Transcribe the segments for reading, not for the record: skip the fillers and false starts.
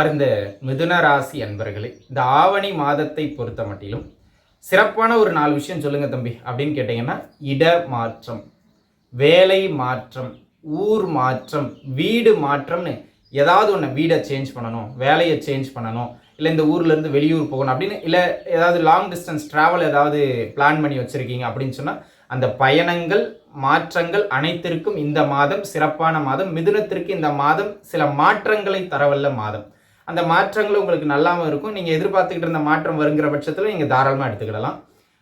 இந்த மிதுன ராசி அன்பர்களே, இந்த ஆவணி மாதத்தை பொறுத்த மட்டிலும் சிறப்பான ஒரு 4 விஷயம் சொல்லுங்க தம்பி அப்படின்னு கேட்டீங்கன்னா, இட மாற்றம், வேலை மாற்றம், ஊர் மாற்றம், வீடு மாற்றம்னு ஏதாவது ஒன்று, வீடை சேஞ்ச் பண்ணணும், வேலையை சேஞ்ச் பண்ணணும், இல்லை இந்த ஊர்லேருந்து வெளியூர் போகணும் அப்படின்னு, இல்லை ஏதாவது லாங் டிஸ்டன்ஸ் ட்ராவல் ஏதாவது பிளான் பண்ணி வச்சுருக்கீங்க அப்படின்னு சொன்னால், அந்த பயணங்கள் மாற்றங்கள் அனைத்திற்கும் இந்த மாதம் சிறப்பான மாதம். மிதுனத்திற்கு இந்த மாதம் சில மாற்றங்களை தரவல்ல மாதம். அந்த மாற்றங்கள் உங்களுக்கு நல்லாமல் இருக்கும். நீங்கள் எதிர்பார்த்துக்கிட்டு இருந்த மாற்றம் வருங்கிற பட்சத்தில் நீங்கள் தாராளமாக எடுத்துக்கிடலாம்.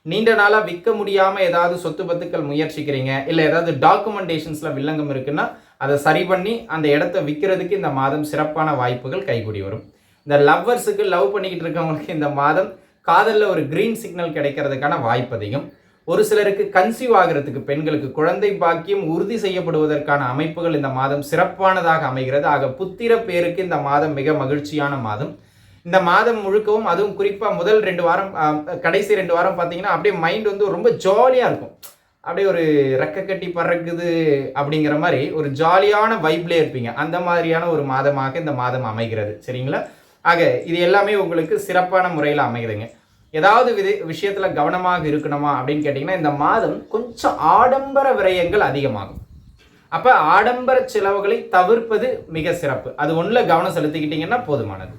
நீண்ட நாளாக விற்க முடியாமல் ஏதாவது சொத்து பத்துக்கள் முயற்சிக்கிறீங்க, இல்லை ஏதாவது டாக்குமெண்டேஷன்ஸில் வில்லங்கம் இருக்குன்னா அதை சரி பண்ணி அந்த இடத்த விற்கிறதுக்கு இந்த மாதம் சிறப்பான வாய்ப்புகள் கைகூடி வரும். இந்த லவ்வர்ஸுக்கு லவ் பண்ணிக்கிட்டு இருக்கவங்களுக்கு இந்த மாதம் காதலில் ஒரு கிரீன் சிக்னல் கிடைக்கிறதுக்கான வாய்ப்பு அதிகம். ஒரு சிலருக்கு கன்சீவ் ஆகிறதுக்கு, பெண்களுக்கு குழந்தை பாக்கியம் உறுதி செய்யப்படுவதற்கான அமைப்புகள் இந்த மாதம் சிறப்பானதாக அமைகிறது. ஆக புத்திர பேருக்கு இந்த மாதம் மிக மகிழ்ச்சியான மாதம். இந்த மாதம் முழுக்கவும், அதுவும் குறிப்பாக முதல் 2 வாரம், கடைசி 2 வாரம் பார்த்தீங்கன்னா அப்படியே மைண்ட் வந்து ரொம்ப ஜாலியாக இருக்கும். அப்படியே ஒரு ரெக்க கட்டி பறக்குது அப்படிங்கிற மாதிரி ஒரு ஜாலியான வைப்லேயே இருப்பீங்க. அந்த மாதிரியான ஒரு மாதமாக இந்த மாதம் அமைகிறது. சரிங்களா? ஆக இது எல்லாமே உங்களுக்கு சிறப்பான முறையில் அமைகிறதுங்க. ஏதாவது விஷயத்தில் கவனமாக இருக்கணுமா அப்படின்னு கேட்டிங்கன்னா, இந்த மாதம் கொஞ்சம் ஆடம்பர விரயங்கள் அதிகமாகும். அப்போ ஆடம்பர செலவுகளை தவிர்ப்பது மிக சிறப்பு. அது ஒன்றில் கவனம் செலுத்திக்கிட்டிங்கன்னா போதுமானது.